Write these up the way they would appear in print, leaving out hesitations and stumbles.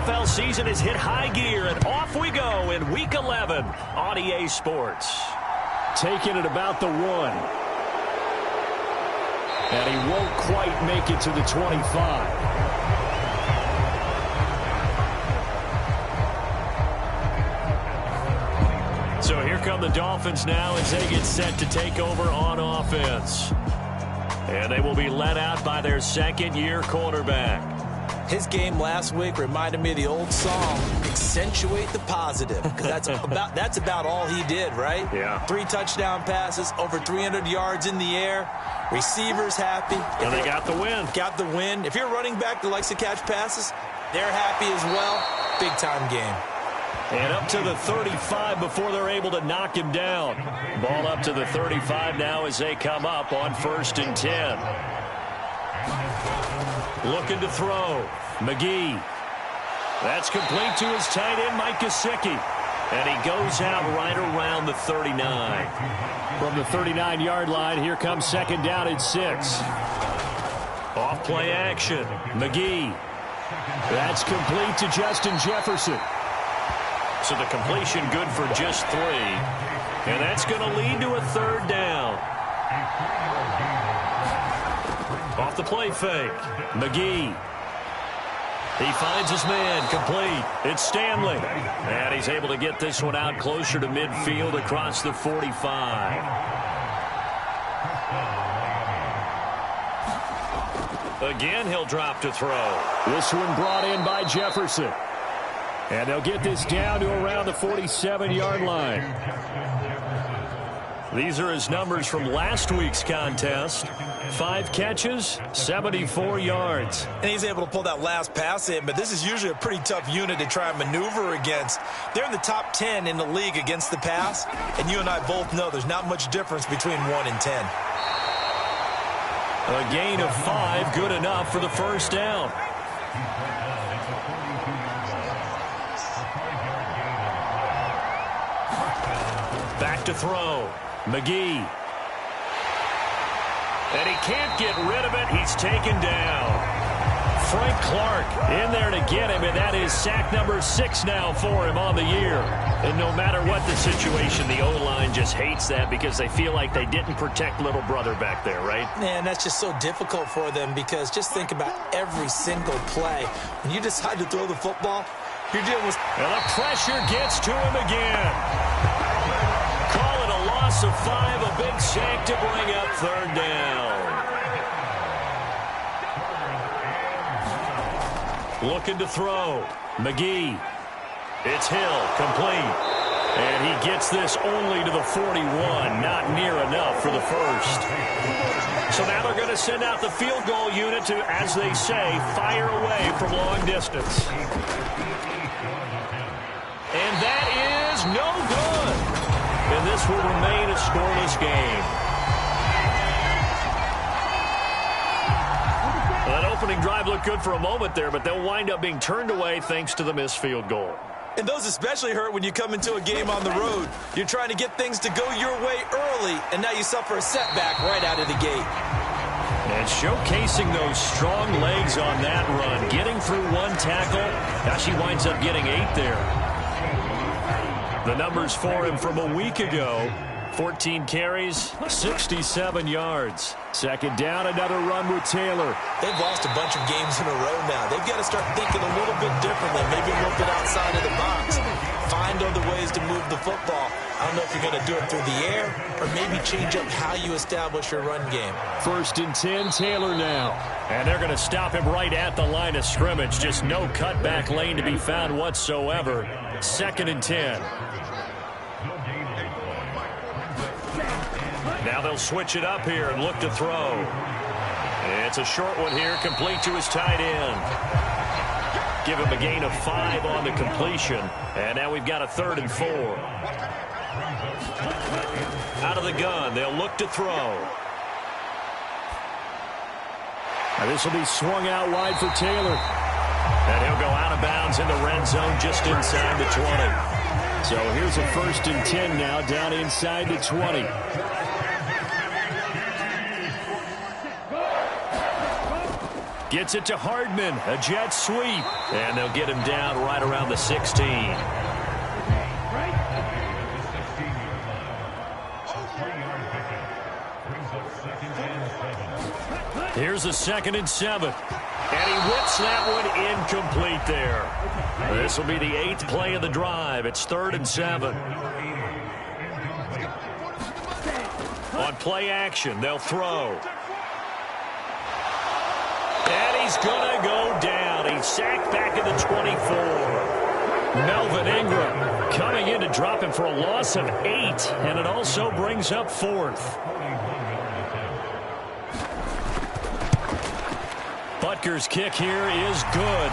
NFL season has hit high gear, and off we go in Week 11 on EA Sports. Taking it about the 1. And he won't quite make it to the 25. So here come the Dolphins now as they get set to take over on offense. And they will be led out by their second-year quarterback. His game last week reminded me of the old song, accentuate the positive, because that's about all he did, right? Yeah. 3 touchdown passes, over 300 yards in the air, receivers happy. And they got the win. Got the win. If you're a running back that likes to catch passes, they're happy as well. Big-time game. And up to the 35 before they're able to knock him down. Ball up to the 35 now as they come up on 1st and 10. Looking to throw. McGee. That's complete to his tight end, Mike Gesicki. And he goes out right around the 39. From the 39-yard line, here comes 2nd down and 6. Off play action. McGee. That's complete to Justin Jefferson. So the completion good for just 3. And that's going to lead to a 3rd down. Off the play fake. McGee. He finds his man. Complete. It's Stanley. And he's able to get this one out closer to midfield across the 45. Again, he'll drop to throw. This one brought in by Jefferson. And they'll get this down to around the 47-yard line. These are his numbers from last week's contest. 5 catches, 74 yards. And he's able to pull that last pass in, but this is usually a pretty tough unit to try and maneuver against. They're in the top 10 in the league against the pass, and you and I both know there's not much difference between 1 and 10. A gain of 5, good enough for the 1st down. Back to throw. McGee. And he can't get rid of it. He's taken down. Frank Clark in there to get him, and that is sack number 6 now for him on the year. And no matter what the situation, the O-line just hates that because they feel like they didn't protect little brother back there, right? Man, that's just so difficult for them because just think about every single play. When you decide to throw the football, you're dealing with... And the pressure gets to him again. Call it a loss of 5, a big sack to bring up 3rd down. Looking to throw. McGee. It's Hill, complete. And he gets this only to the 41, not near enough for the 1st. So now they're going to send out the field goal unit to, as they say, fire away from long distance. And that is no good. And this will remain a scoreless game. Well, that opening drive looked good for a moment there, but they'll wind up being turned away thanks to the missed field goal. And those especially hurt when you come into a game on the road. You're trying to get things to go your way early, and now you suffer a setback right out of the gate. And showcasing those strong legs on that run, getting through 1 tackle. Now she winds up getting 8 there. The numbers for him from a week ago, 14 carries, 67 yards. 2nd down, another run with Taylor. They've lost a bunch of games in a row now. They've got to start thinking a little bit differently, maybe a little bit outside of the box. Find other ways to move the football. I don't know if you're going to do it through the air or maybe change up how you establish your run game. 1st and 10, Taylor now. And they're going to stop him right at the line of scrimmage. Just no cutback lane to be found whatsoever. 2nd and 10. Now they'll switch it up here and look to throw. It's a short one here, complete to his tight end. Give him a gain of 5 on the completion. And now we've got a 3rd and 4. Out of the gun, they'll look to throw. Now this will be swung out wide for Taylor. And he'll go out of bounds in the red zone just inside the 20. So here's a 1st and 10 now down inside the 20. Gets it to Hardman. A jet sweep. And they'll get him down right around the 16. Here's a 2nd and 7. And he whips that one incomplete there. This will be the 8th play of the drive. It's 3rd and 7. On play action, they'll throw. And he's going to go down. He's sacked back at the 24. Melvin Ingram coming in to drop him for a loss of 8. And it also brings up 4th. Butker's kick here is good.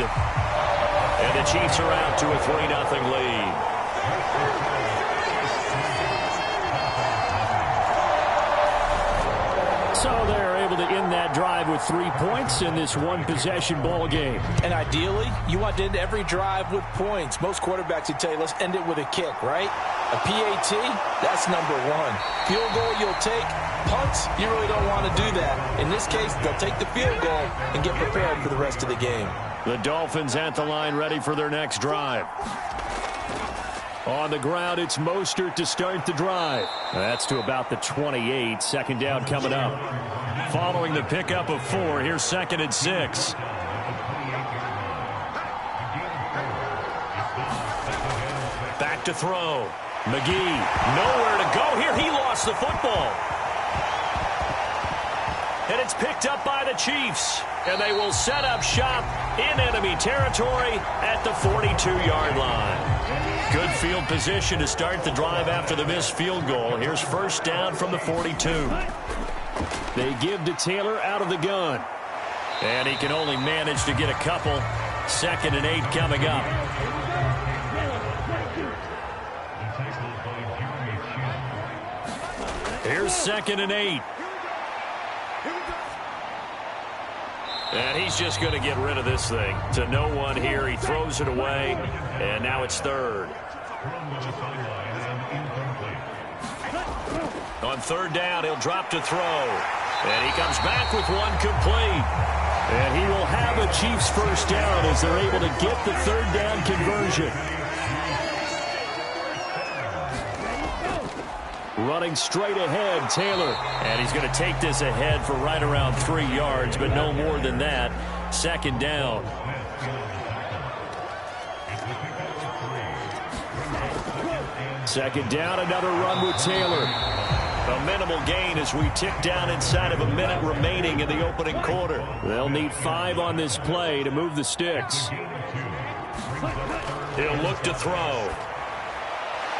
And the Chiefs are out to a 3-0 lead. So they're able to end that drive with 3 points in this one-possession ball game. And ideally, you want to end every drive with points. Most quarterbacks would tell you, let's end it with a kick, right? A PAT, that's number 1. Field goal you'll take. Punts, you really don't want to do that. In this case, they'll take the field goal and get prepared for the rest of the game. The Dolphins at the line ready for their next drive. On the ground, it's Mostert to start the drive. That's to about the 28. 2nd down coming up. Following the pickup of 4, here's 2nd and 6. Back to throw. McGee, nowhere to go here. He lost the football. And it's picked up by the Chiefs. And they will set up shop in enemy territory at the 42-yard line. Good field position to start the drive after the missed field goal. Here's 1st down from the 42. They give to Taylor out of the gun. And he can only manage to get a couple. 2nd and 8 coming up. Here's 2nd and 8. And he's just going to get rid of this thing. To no one here. He throws it away. And now it's 3rd. On 3rd down, he'll drop to throw. And he comes back with one complete. And he will have a Chiefs 1st down as they're able to get the 3rd down conversion. Running straight ahead, Taylor. And he's going to take this ahead for right around 3 yards, but no more than that. 2nd down. Second down, another run with Taylor. A minimal gain as we tick down inside of a minute remaining in the opening quarter. They'll need 5 on this play to move the sticks. He'll look to throw.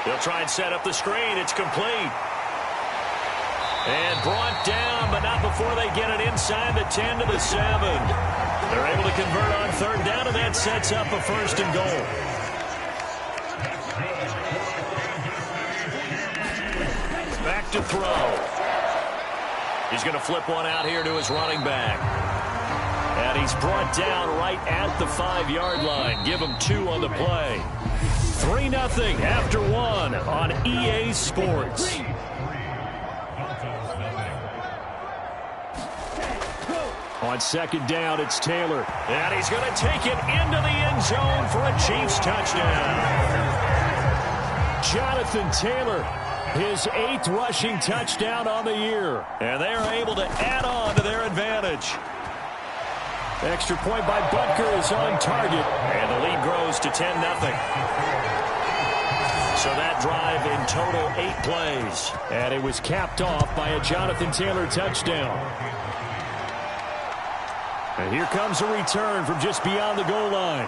He'll try and set up the screen. It's complete. And brought down, but not before they get it inside the 10 to the 7. They're able to convert on 3rd down, and that sets up a 1st and goal. Back to throw. He's going to flip one out here to his running back. And he's brought down right at the 5-yard line. Give him 2 on the play. 3-0 after 1 on EA Sports. On 2nd down, it's Taylor. And he's going to take it into the end zone for a Chiefs touchdown. Jonathan Taylor, his 8th rushing touchdown on the year. And they are able to add on to their advantage. Extra point by Butker is on target. And the lead grows to 10-0. So that drive in total 8 plays. And it was capped off by a Jonathan Taylor touchdown. And here comes a return from just beyond the goal line.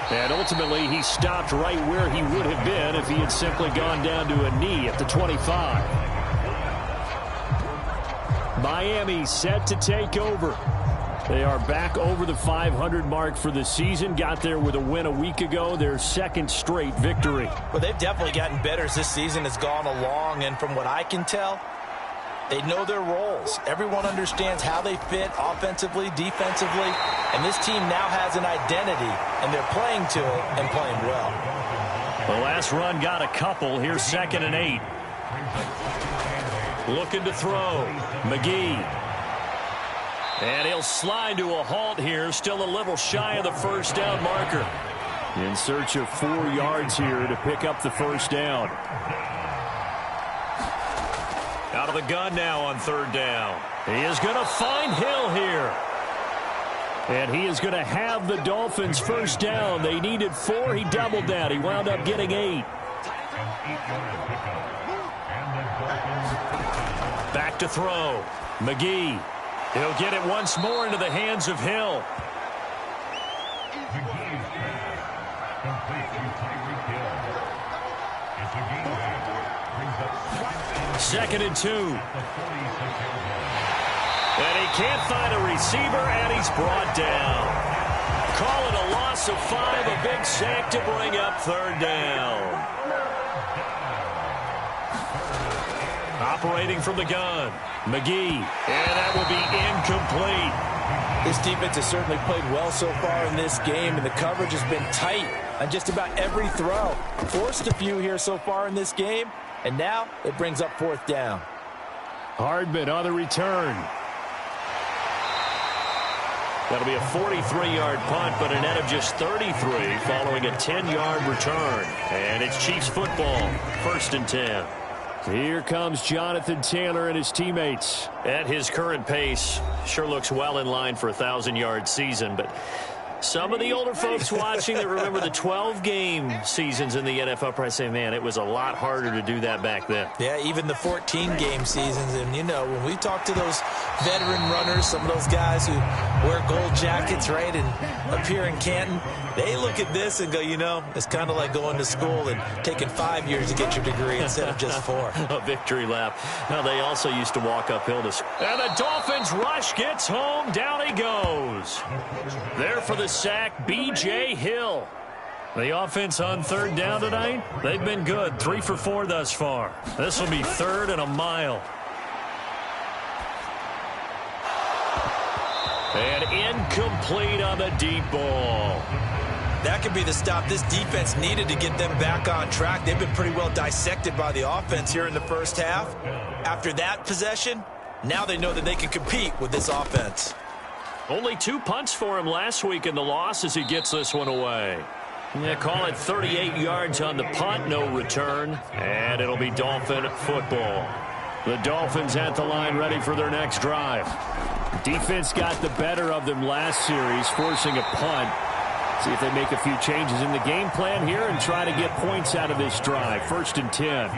And ultimately, he stopped right where he would have been if he had simply gone down to a knee at the 25. Miami set to take over. They are back over the 500 mark for the season. Got there with a win a week ago, their 2nd straight victory. Well, they've definitely gotten better as this season has gone along, and from what I can tell, they know their roles. Everyone understands how they fit offensively, defensively, and this team now has an identity, and they're playing to it and playing well. The last run got a couple. Here's 2nd and 8. Looking to throw. McGee. And he'll slide to a halt here, still a little shy of the first down marker. In search of 4 yards here to pick up the first down. Out of the gun now on third down. He is going to find Hill here. And he is going to have the Dolphins first down. They needed 4. He doubled that. He wound up getting 8. Back to throw. McGee. He'll get it once more into the hands of Hill. Second and 2. And he can't find a receiver, and he's brought down. Call it a loss of 5, a big sack to bring up third down. Operating from the gun, McGee, and that will be incomplete. This defense has certainly played well so far in this game, and the coverage has been tight on just about every throw. Forced a few here so far in this game, and now it brings up fourth down. Hardman on the return. That'll be a 43-yard punt, but a net of just 33 following a 10-yard return. And it's Chiefs football, first and 10. Here comes Jonathan Taylor and his teammates. At his current pace, sure looks well in line for a 1,000-yard season, but some of the older folks watching that remember the 12-game seasons in the NFL probably say, man, it was a lot harder to do that back then. Yeah, even the 14-game seasons. And, you know, when we talk to those veteran runners, some of those guys who wear gold jackets, right, and appear in Canton, they look at this and go, you know, it's kind of like going to school and taking 5 years to get your degree instead of just 4. A victory lap. Now, they also used to walk uphill to school. And the Dolphins rush gets home. Down he goes. There for the sack, B.J. Hill. The offense on third down tonight, they've been good. 3 for 4 thus far. This will be third and a mile. And incomplete on the deep ball. That could be the stop this defense needed to get them back on track. They've been pretty well dissected by the offense here in the first half. After that possession, now they know that they can compete with this offense. Only 2 punts for him last week in the loss as he gets this one away. Yeah, call it 38 yards on the punt, no return. And it'll be Dolphin football. The Dolphins at the line ready for their next drive. Defense got the better of them last series, forcing a punt. See if they make a few changes in the game plan here and try to get points out of this drive. First and 10.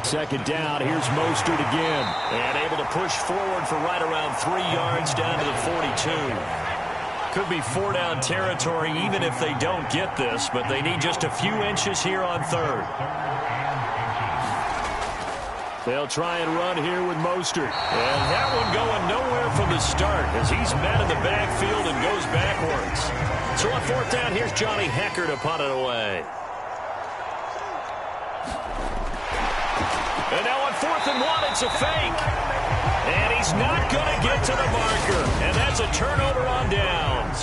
Second down, here's Mostert again. And able to push forward for right around 3 yards down to the 42. Could be 4-down territory even if they don't get this, but they need just a few inches here on third. They'll try and run here with Mostert. And that one going nowhere from the start as he's met in the backfield and goes backwards. So on fourth down, here's Johnny Hecker to punt it away. And now on 4th and 1, it's a fake. And he's not going to get to the marker. And that's a turnover on downs.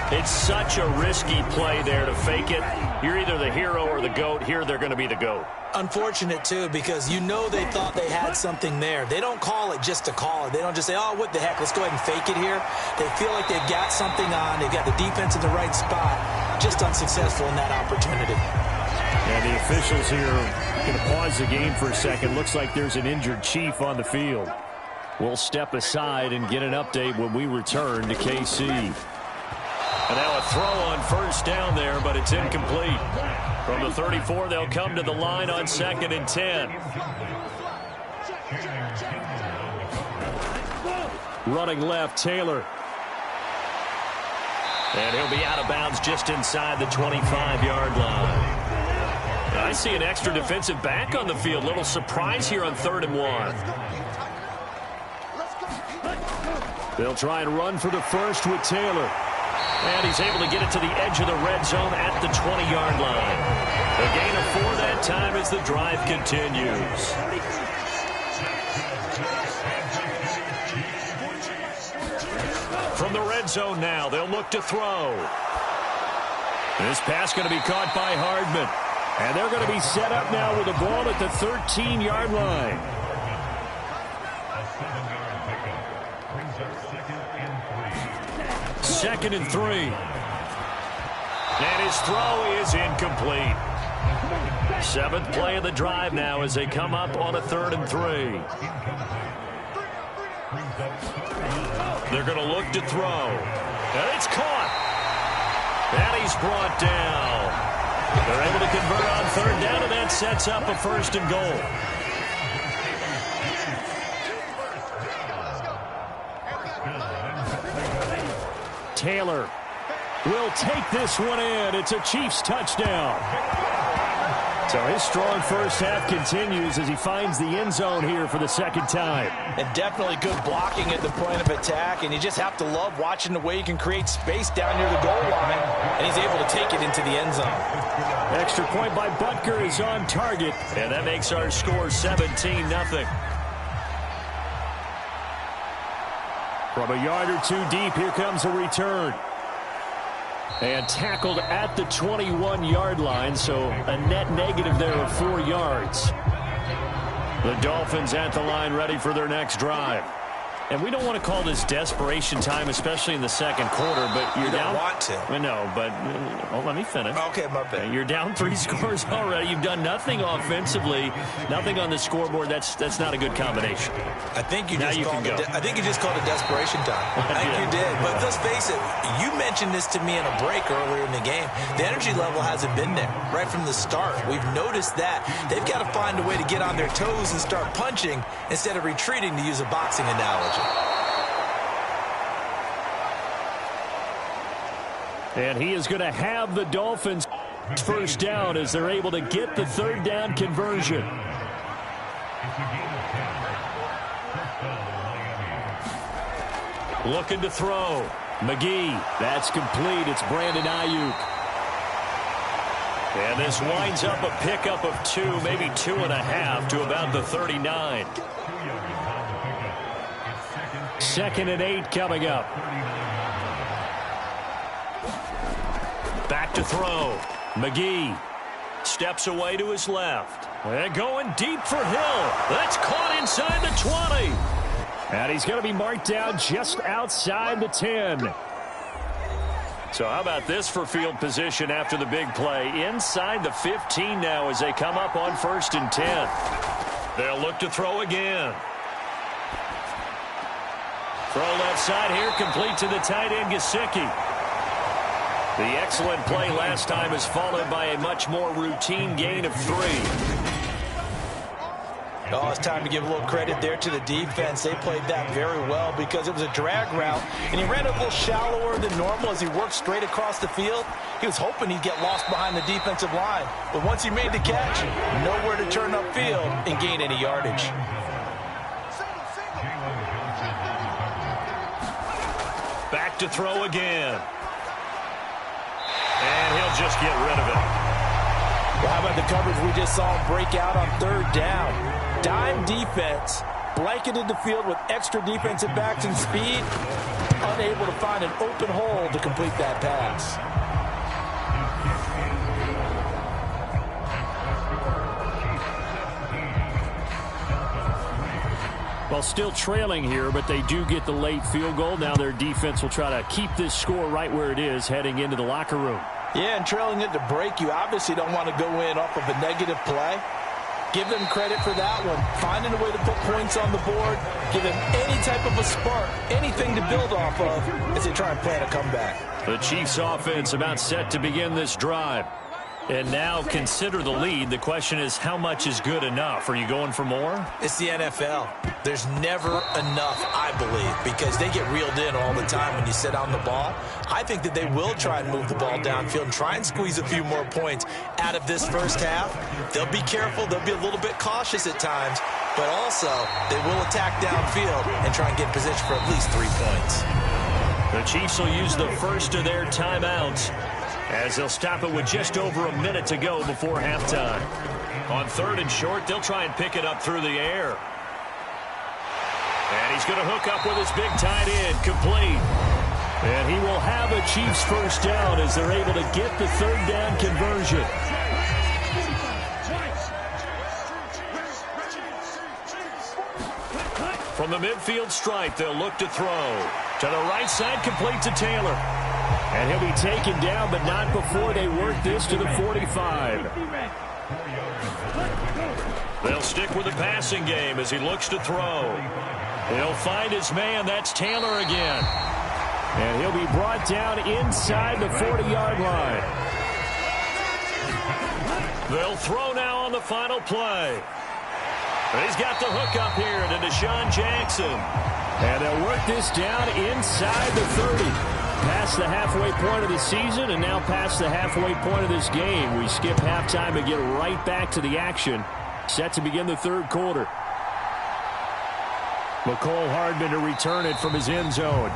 It's such a risky play there to fake it. You're either the hero or the GOAT. Here they're going to be the GOAT. Unfortunate, too, because you know they thought they had something there. They don't call it just to call it. They don't just say, oh, what the heck, let's go ahead and fake it here. They feel like they've got something on. They've got the defense in the right spot. Just unsuccessful in that opportunity. And the officials here are going to pause the game for a second. Looks like there's an injured Chief on the field. We'll step aside and get an update when we return to KC. And now a throw on first down there, but it's incomplete. From the 34, they'll come to the line on 2nd and 10. Running left, Taylor. And he'll be out of bounds just inside the 25-yard line. I see an extra defensive back on the field. Little surprise here on 3rd and 1. They'll try and run for the first with Taylor. And he's able to get it to the edge of the red zone at the 20-yard line. A gain of 4 that time as the drive continues. From the red zone now, they'll look to throw. This pass going to be caught by Hardman. And they're going to be set up now with the ball at the 13-yard line. 2nd and 3. And his throw is incomplete. 7th play of the drive now as they come up on a 3rd and 3. They're going to look to throw. And it's caught. And he's brought down. They're able to convert on 3rd down, and that sets up a 1st and goal. Taylor will take this one in. It's a Chiefs touchdown. So his strong first half continues as he finds the end zone here for the 2nd time. And definitely good blocking at the point of attack, and you just have to love watching the way he can create space down near the goal line, and he's able to take it into the end zone. Extra point by Butker is on target, and that makes our score 17-0. From a yard or two deep, here comes a return. And tackled at the 21-yard line, so a net negative there of 4 yards. The Dolphins at the line ready for their next drive. And we don't want to call this desperation time, especially in the 2nd quarter, but you're down. You don't want to. I know, but let me finish. Okay, my bad. You're down 3 scores already. You've done nothing offensively, nothing on the scoreboard. That's not a good combination. I think you just called it desperation time. I think you did. But let's face it, you mentioned this to me in a break earlier in the game. The energy level hasn't been there right from the start. We've noticed that. They've got to find a way to get on their toes and start punching instead of retreating, to use a boxing analogy. And he is going to have the Dolphins first down as they're able to get the 3rd down conversion. Looking to throw. McGee. That's complete. It's Brandon Ayuk. And this winds up a pickup of 2, maybe 2.5 to about the 39. 2nd and 8 coming up. Back to throw. McGee steps away to his left. And going deep for Hill. That's caught inside the 20. And he's going to be marked down just outside the 10. So how about this for field position after the big play? Inside the 15 now as they come up on 1st and 10. They'll look to throw again. Throw left side here, complete to the tight end, Gesicki. The excellent play last time is followed by a much more routine gain of 3. Oh, it's time to give a little credit there to the defense. They played that very well because it was a drag route, and he ran a little shallower than normal as he worked straight across the field. He was hoping he'd get lost behind the defensive line, but once he made the catch, nowhere to turn upfield and gain any yardage. Back to throw again. And he'll just get rid of it. Well, how about the coverage we just saw him break out on 3rd down? Dime defense, blanketed the field with extra defensive backs and speed, unable to find an open hole to complete that pass. Well, still trailing here, but they do get the late field goal. Now their defense will try to keep this score right where it is heading into the locker room. Yeah, and trailing at the break, you obviously don't want to go in off of a negative play. Give them credit for that one. Finding a way to put points on the board. Give them any type of a spark, anything to build off of as they try and plan a comeback. The Chiefs offense about set to begin this drive. And now consider the lead. The question is, how much is good enough? Are you going for more? It's the NFL. There's never enough, I believe, because they get reeled in all the time when you sit on the ball. I think that they will try and move the ball downfield and try and squeeze a few more points out of this first half. They'll be careful. They'll be a little bit cautious at times, but also they will attack downfield and try and get in position for at least 3 points. The Chiefs will use the first of their timeouts as they'll stop it with just over a minute to go before halftime. On 3rd and short, they'll try and pick it up through the air. And he's going to hook up with his big tight end, complete. And he will have a Chiefs first down as they're able to get the 3rd down conversion. From the midfield stripe, they'll look to throw. To the right side, complete to Taylor. And he'll be taken down, but not before they work this to the 45. They'll stick with the passing game as he looks to throw. He'll find his man. That's Taylor again. And he'll be brought down inside the 40-yard line. They'll throw now on the final play. He's got the hook up here to Deshaun Jackson. And they'll work this down inside the 30. Past the halfway point of the season and now past the halfway point of this game. We skip halftime and get right back to the action. Set to begin the third quarter. McCole Hardman to return it from his end zone.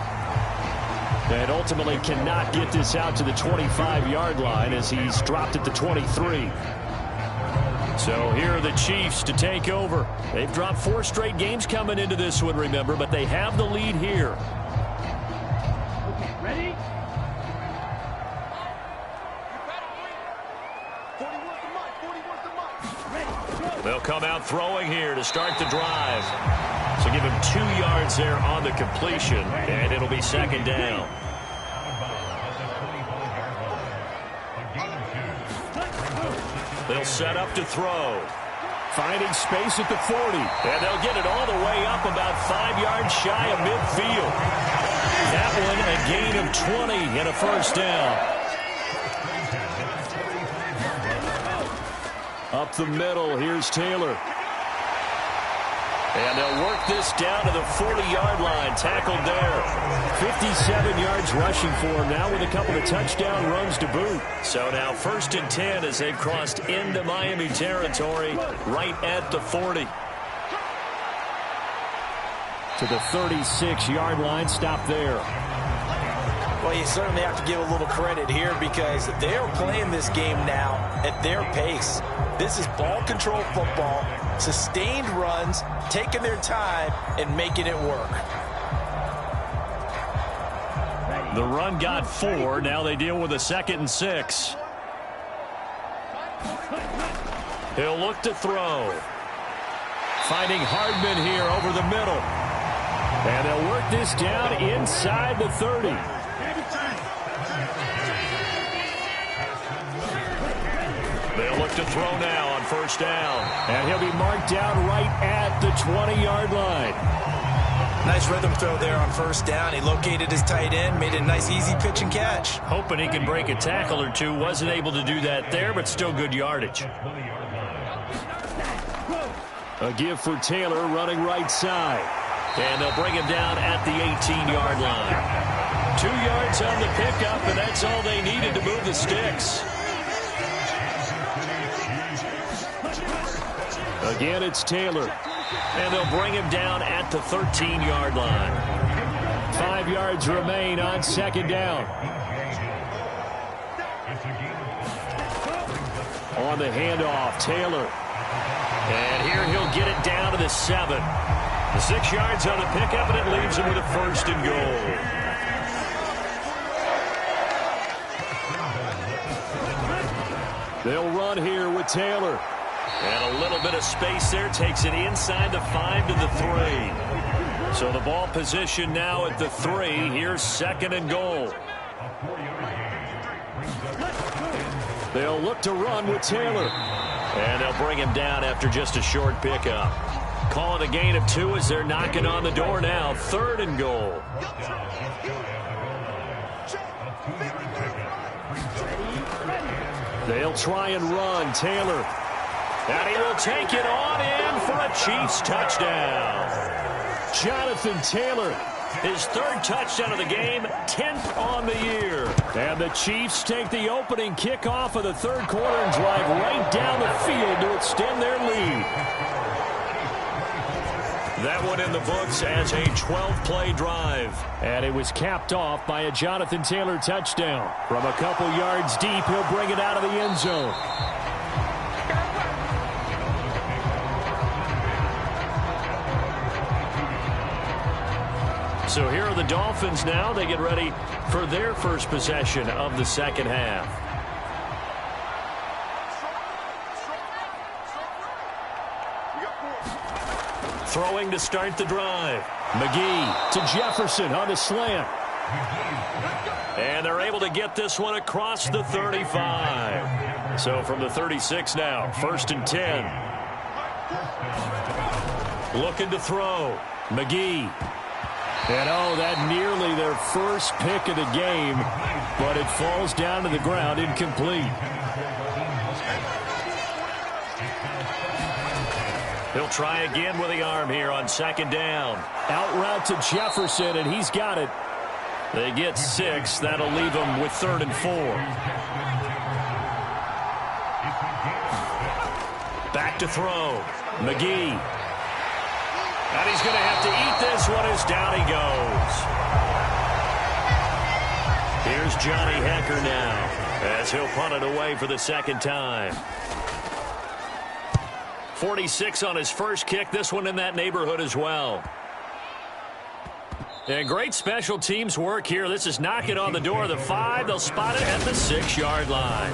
And ultimately cannot get this out to the 25-yard line as he's dropped at the 23. So here are the Chiefs to take over. They've dropped 4 straight games coming into this one, remember, but they have the lead here. Okay, ready? They'll come out throwing here to start the drive. So give him 2 yards there on the completion, and it'll be second down. They'll set up to throw. Finding space at the 40. And they'll get it all the way up about 5 yards shy of midfield. That one a gain of 20 and a first down. Up the middle, here's Taylor. And they'll work this down to the 40-yard line, tackled there. 57 yards rushing for him now with a couple of touchdown runs to boot. So now 1st and 10 as they've crossed into Miami territory right at the 40. To the 36-yard line, stop there. Well, you certainly have to give a little credit here because they are playing this game now at their pace. This is ball control football, sustained runs, taking their time, and making it work. The run got 4. Now they deal with a 2nd and 6. He'll look to throw. Finding Hardman here over the middle. And they'll work this down inside the 30. They'll look to throw now on 1st down. And he'll be marked down right at the 20-yard line. Nice rhythm throw there on 1st down. He located his tight end, made it a nice easy pitch and catch. Hoping he can break a tackle or two. Wasn't able to do that there, but still good yardage. A give for Taylor running right side. And they'll bring him down at the 18-yard line. 2 yards on the pickup, and that's all they needed to move the sticks. Again, it's Taylor. And they'll bring him down at the 13-yard line. 5 yards remain on 2nd down. On the handoff, Taylor. And here he'll get it down to the 7. The 6 yards on the pickup, and it leaves him with a 1st and goal. They'll run here with Taylor. And a little bit of space there, takes it inside the 5 to the 3. So the ball position now at the 3. Here's 2nd and goal. They'll look to run with Taylor. And they'll bring him down after just a short pickup. Call it a gain of 2 as they're knocking on the door now. 3rd and goal. They'll try and run. Taylor. And he will take it on in for a Chiefs touchdown. Jonathan Taylor, his 3rd touchdown of the game, 10th on the year. And the Chiefs take the opening kickoff of the 3rd quarter and drive right down the field to extend their lead. That one in the books as a 12-play drive. And it was capped off by a Jonathan Taylor touchdown. From a couple yards deep, he'll bring it out of the end zone. So here are the Dolphins now. They get ready for their first possession of the 2nd half. Throwing to start the drive. McGee to Jefferson on the slant. And they're able to get this one across the 35. So from the 36 now, 1st and 10. Looking to throw. McGee. And oh, that nearly their first pick of the game, but it falls down to the ground incomplete. He'll try again with the arm here on 2nd down. Out route to Jefferson, and he's got it. They get 6. That'll leave them with 3rd and 4. Back to throw. McGee. And he's going to have to eat this one as down he goes. Here's Johnny Hecker now as he'll punt it away for the 2nd time. 46 on his first kick. This one in that neighborhood as well. And great special teams work here. This is knocking on the door of the 5. They'll spot it at the 6-yard line.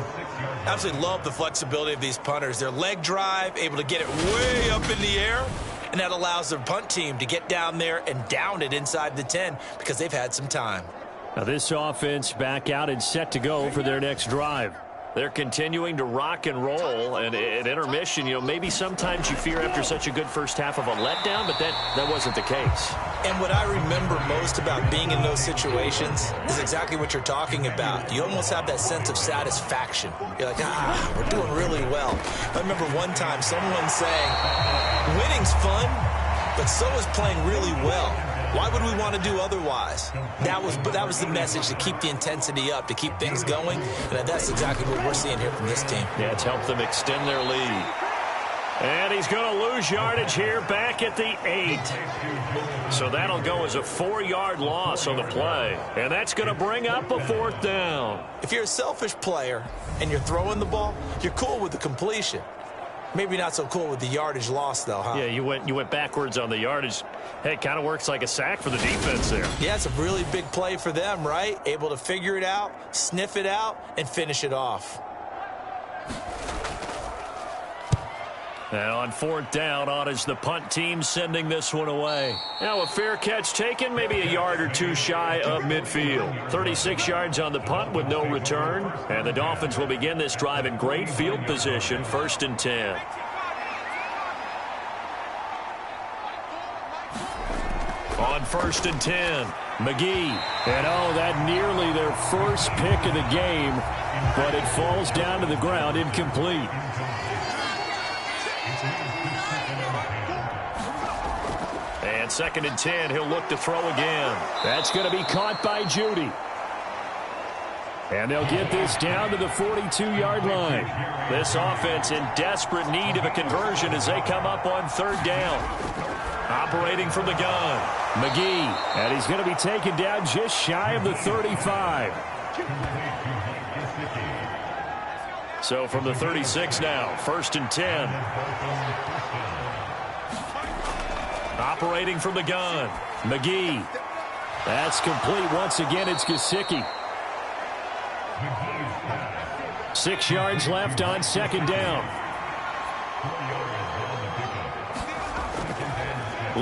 Absolutely love the flexibility of these punters. Their leg drive, able to get it way up in the air, and that allows their punt team to get down there and down it inside the 10 because they've had some time. Now this offense back out and set to go for their next drive. They're continuing to rock and roll, and at intermission, maybe sometimes you fear after such a good first half of a letdown, but that wasn't the case. And what I remember most about being in those situations is exactly what you're talking about. You almost have that sense of satisfaction. You're like, we're doing really well. I remember one time someone saying, winning's fun, but so is playing really well. Why would we want to do otherwise? That was the message, to keep the intensity up, to keep things going. And that's exactly what we're seeing here from this team. Yeah, it's helped them extend their lead. And he's going to lose yardage here back at the 8. So that'll go as a 4-yard loss on the play. And that's going to bring up a 4th down. If you're a selfish player and you're throwing the ball, you're cool with the completion. Maybe not so cool with the yardage loss, though, huh? Yeah, you went backwards on the yardage. Hey, it kind of works like a sack for the defense there. Yeah, it's a really big play for them, right? Able to figure it out, sniff it out, and finish it off. And on 4th down, on is the punt team sending this one away. Now a fair catch taken, maybe a yard or two shy of midfield. 36 yards on the punt with no return. And the Dolphins will begin this drive in great field position, 1st and 10. On 1st and 10, McGee. And oh, that nearly their first pick of the game, but it falls down to the ground incomplete. And 2nd and 10, he'll look to throw again. That's going to be caught by Judy. And they'll get this down to the 42-yard line. This offense in desperate need of a conversion as they come up on 3rd down. Operating from the gun, McGee. And he's going to be taken down just shy of the 35. So from the 36 now, 1st and 10. Operating from the gun, McGee. That's complete. Once again, it's Gesicki. 6 yards left on 2nd down.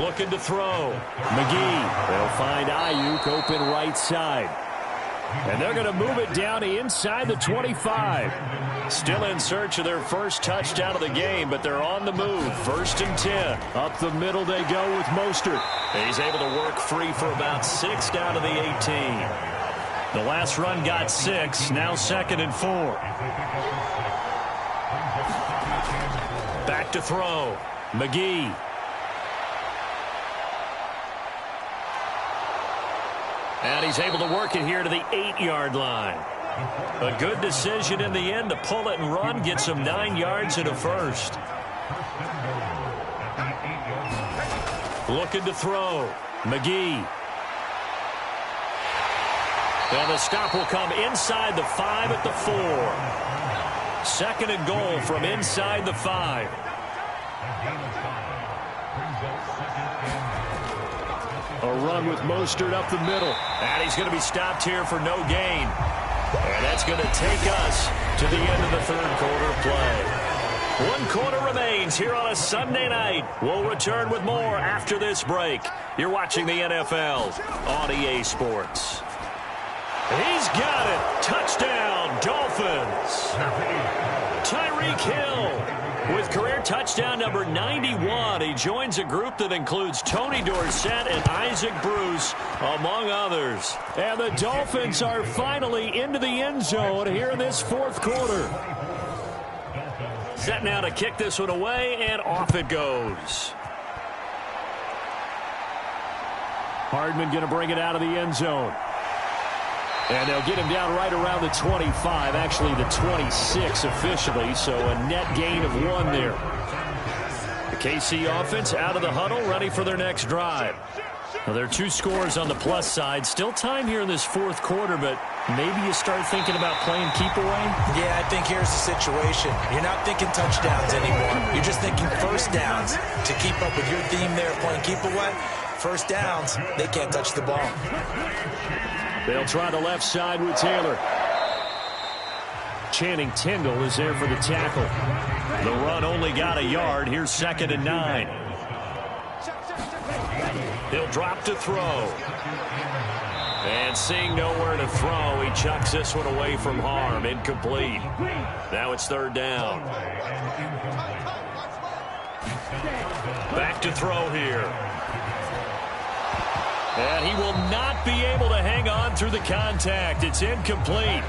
Looking to throw. McGee. They'll find Ayuk open right side. And they're going to move it down to inside the 25. Still in search of their first touchdown of the game, but they're on the move. 1st and 10. Up the middle they go with Mostert. He's able to work free for about 6 down to the 18. The last run got 6. Now 2nd and 4. Back to throw. McGee. And he's able to work it here to the 8-yard line. A good decision in the end to pull it and run, get some 9 yards and a first. Looking to throw. McGee. And the stop will come inside the 5 at the 4. 2nd and goal from inside the 5. A run with Mostert up the middle. And he's going to be stopped here for no gain. And that's going to take us to the end of the 3rd quarter play. 1 quarter remains here on a Sunday night. We'll return with more after this break. You're watching the NFL on EA Sports. He's got it. Touchdown, Dolphins. Tyreek Hill with career touchdown number 91. He joins a group that includes Tony Dorsett and Isaac Bruce, among others. And the Dolphins are finally into the end zone here in this fourth quarter. Set now to kick this one away, and off it goes. Hardman going to bring it out of the end zone. And they'll get him down right around the 25, actually the 26 officially, so a net gain of 1 there. The KC offense out of the huddle, ready for their next drive. Now, there are 2 scores on the plus side. Still time here in this fourth quarter, but maybe you start thinking about playing keep away? Yeah, I think here's the situation. You're not thinking touchdowns anymore. You're just thinking first downs. To keep up with your theme there, playing keep away, first downs, they can't touch the ball. They'll try the left side with Taylor. Channing Tindall is there for the tackle. The run only got a yard. Here's 2nd and 9. He'll drop to throw. And seeing nowhere to throw, he chucks this one away from harm. Incomplete. Now it's 3rd down. Back to throw here. And he will not be able to hang on through the contact. It's incomplete.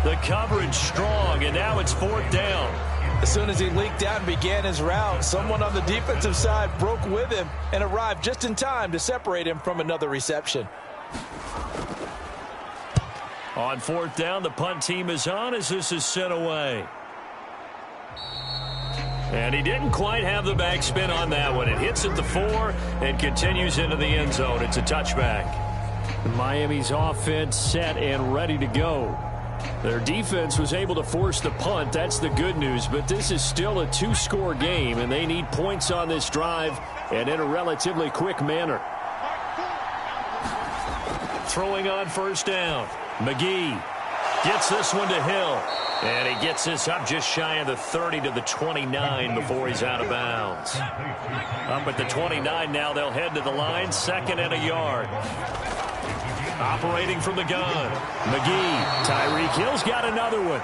The coverage strong, and now it's 4th down. As soon as he leaked out and began his route, someone on the defensive side broke with him and arrived just in time to separate him from another reception. On 4th down, the punt team is on as this is sent away. And he didn't quite have the backspin on that one. It hits at the 4 and continues into the end zone. It's a touchback. Miami's offense set and ready to go. Their defense was able to force the punt. That's the good news. But this is still a 2-score game, and they need points on this drive and in a relatively quick manner. Throwing on 1st down. McGee gets this one to Hill. And he gets this up just shy of the 30 to the 29 before he's out of bounds. Up at the 29 now, they'll head to the line, 2nd and a yard. Operating from the gun, McGee. Tyreek Hill's got another one.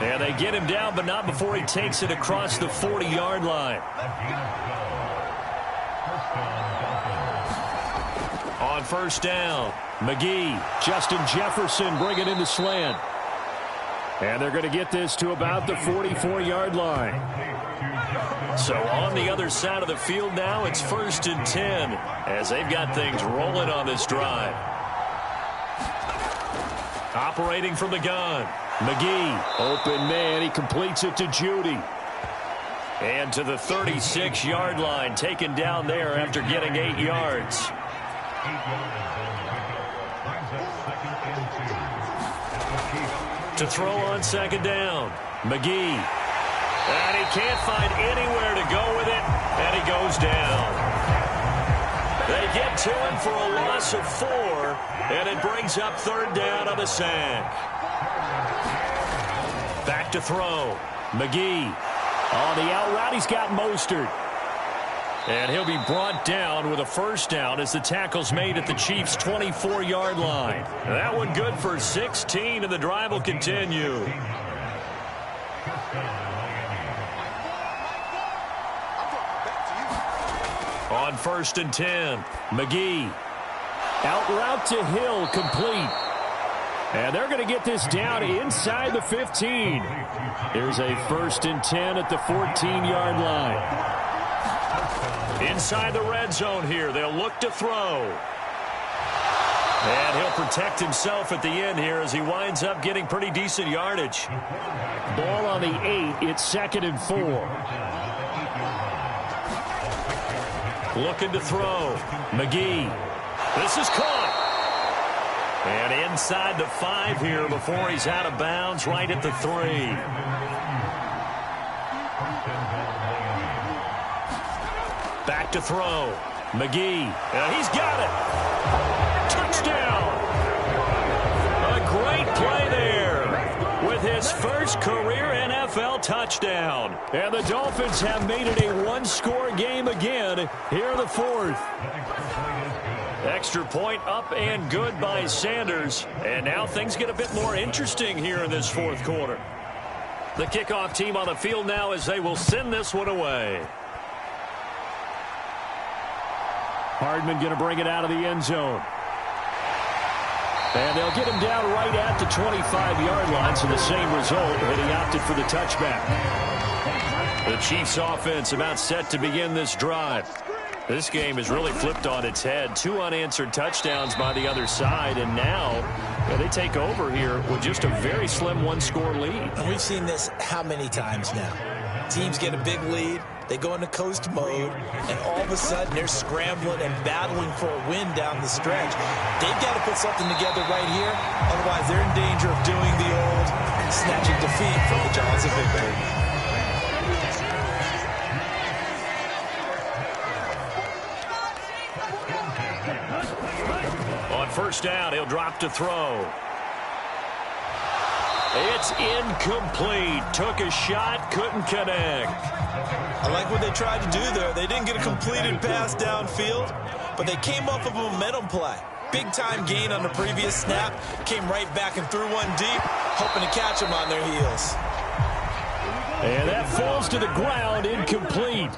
And they get him down, but not before he takes it across the 40-yard line. On 1st down, McGee. Justin Jefferson bringing in the slant. And they're going to get this to about the 44-yard line. So on the other side of the field now, it's 1st and 10 as they've got things rolling on this drive. Operating from the gun, McGee. Open man, he completes it to Judy. And to the 36-yard line, taken down there after getting 8 yards. To throw on 2nd down, McGee. And he can't find anywhere to go with it, and he goes down. They get to him for a loss of 4, and it brings up 3rd down on the sack. Back to throw, McGee. On the out route, he's got Mostert. And he'll be brought down with a 1st down as the tackle's made at the Chiefs' 24-yard line. That one good for 16, and the drive will continue. On 1st and 10, McGee. Out route to Hill, complete. And they're going to get this down inside the 15. Here's a 1st and 10 at the 14-yard line. Inside the red zone here, they'll look to throw. And he'll protect himself at the end here as he winds up getting pretty decent yardage. Ball on the 8, it's 2nd and 4. Looking to throw, McGee. This is caught. And inside the 5 here before he's out of bounds, right at the 3. Back to throw. McGee. And he's got it. Touchdown. A great play there with his first career NFL touchdown. And the Dolphins have made it a one-score game again here in the fourth. Extra point up and good by Sanders. And now things get a bit more interesting here in this fourth quarter. The kickoff team on the field now as they will send this one away. Hardman going to bring it out of the end zone. And they'll get him down right at the 25-yard line, so the same result, but he opted for the touchback. The Chiefs offense about set to begin this drive. This game is really flipped on its head. 2 unanswered touchdowns by the other side, and now they take over here with just a very slim one-score lead. And we've seen this how many times now? Teams get a big lead, they go into coast mode, and all of a sudden they're scrambling and battling for a win down the stretch. They've got to put something together right here, otherwise they're in danger of doing the old snatching defeat from the jaws of victory. On first down, he'll drop to throw. It's incomplete. Took a shot, couldn't connect. I like what they tried to do there. They didn't get a completed pass downfield, but they came up with a momentum play. Big-time gain on the previous snap. Came right back and threw one deep, hoping to catch them on their heels. And that falls to the ground, incomplete.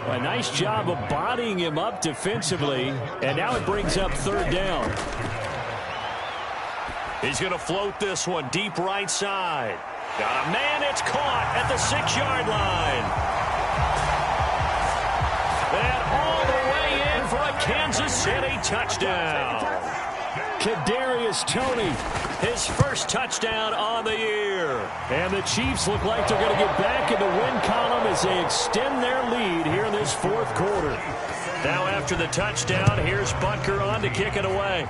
A nice job of bodying him up defensively, and now it brings up third down. He's going to float this one deep right side. Got a man, it's caught at the 6-yard line. And all the way in for a Kansas City touchdown. Kadarius Toney, his first touchdown on the year. And the Chiefs look like they're going to get back in the win column as they extend their lead here in this fourth quarter. Now after the touchdown, here's Butker on to kick it away.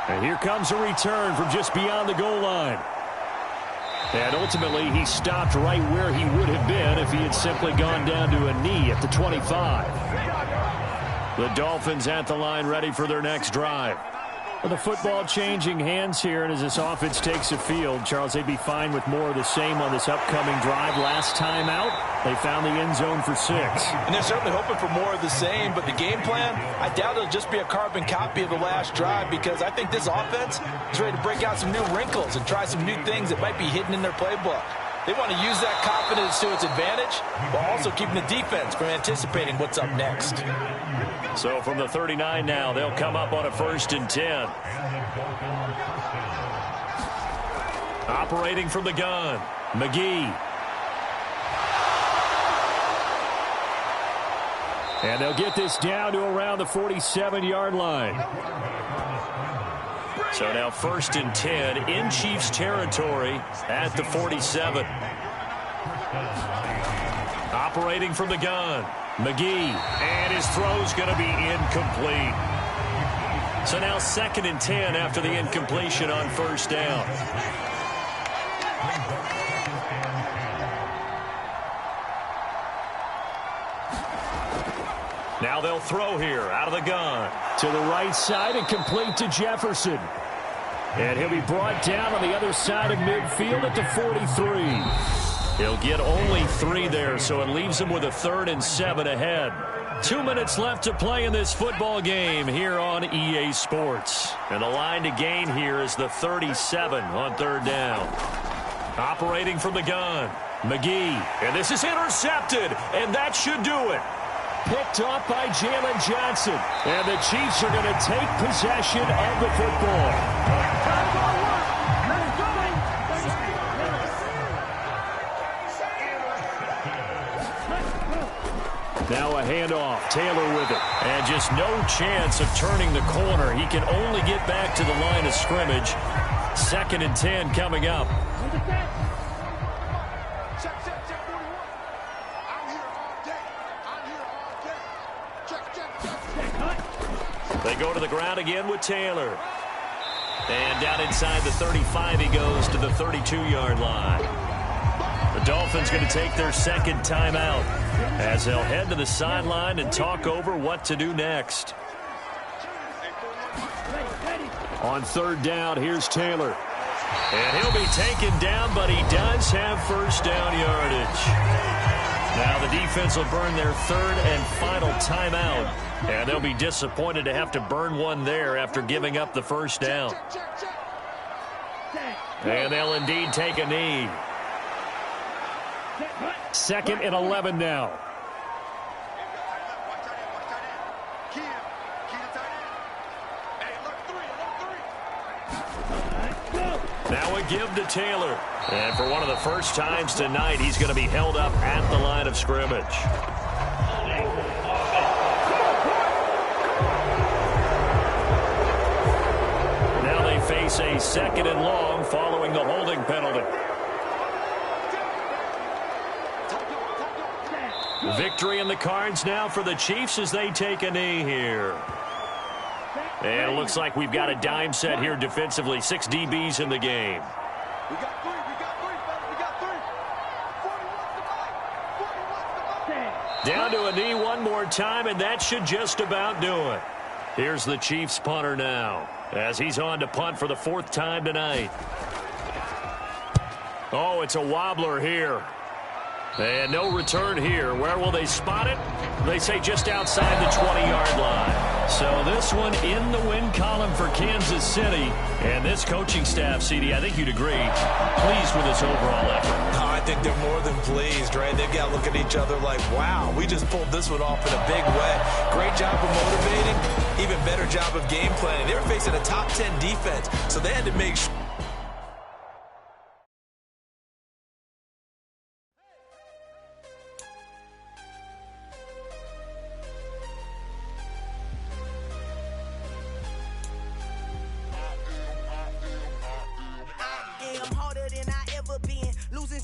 And here comes a return from just beyond the goal line. And ultimately, he stopped right where he would have been if he had simply gone down to a knee at the 25. The Dolphins at the line ready for their next drive. Well, the football changing hands here, and as this offense takes the field, Charles, they'd be fine with more of the same on this upcoming drive. Last time out, they found the end zone for 6. And they're certainly hoping for more of the same, but the game plan, I doubt it'll just be a carbon copy of the last drive, because I think this offense is ready to break out some new wrinkles and try some new things that might be hidden in their playbook. They want to use that confidence to its advantage, while also keeping the defense from anticipating what's up next. So from the 39 now, they'll come up on a 1st and 10. Operating from the gun, McGee. And they'll get this down to around the 47-yard line. So now 1st and 10 in Chiefs territory at the 47. Operating from the gun, McGee, and his throw's going to be incomplete. So now 2nd and 10 after the incompletion on 1st down. Now they'll throw here out of the gun. To the right side and complete to Jefferson. And he'll be brought down on the other side of midfield at the 43. He'll get only 3 there, so it leaves him with a 3rd and 7 ahead. 2 minutes left to play in this football game here on EA Sports. And the line to gain here is the 37 on 3rd down. Operating from the gun, McGee. And this is intercepted, and that should do it. Picked off by Jalen Johnson. And the Chiefs are going to take possession of the football. Now a handoff. Taylor with it. And just no chance of turning the corner. He can only get back to the line of scrimmage. 2nd and 10 coming up. They go to the ground again with Taylor. And down inside the 35 he goes to the 32-yard line. The Dolphins going to take their 2nd timeout as they'll head to the sideline and talk over what to do next. On 3rd down, here's Taylor. And he'll be taken down, but he does have first down yardage. Now the defense will burn their third and final timeout. And they'll be disappointed to have to burn one there after giving up the first down. And they'll indeed take a knee. 2nd and 11 now. Now a give to Taylor. And for one of the first times tonight, he's going to be held up at the line of scrimmage. Now they face a 2nd and long following the holding penalty. Victory in the cards now for the Chiefs as they take a knee here. And it looks like we've got a dime set here defensively. 6 DBs in the game. We got three, fellas. We got 3. 40 Down to a knee one more time, and that should just about do it. Here's the Chiefs punter now as he's on to punt for the 4th time tonight. Oh, it's a wobbler here. And no return here. Where will they spot it? They say just outside the 20-yard line. So this one in the win column for Kansas City. And this coaching staff, CD, I think you'd agree, pleased with this overall effort. I think they're more than pleased, right? They've got to look at each other like, wow, we just pulled this one off in a big way. Great job of motivating, even better job of game planning. They were facing a top 10 defense, so they had to make sure.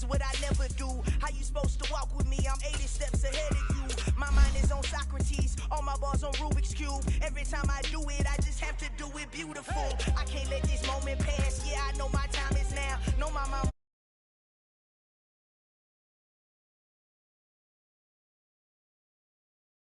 What I never do. How you supposed to walk with me? I'm 80 steps ahead of you. My mind is on Socrates, all my bars on Rubik's Cube. Every time I do it, I just have to do it beautiful. I can't let this moment pass.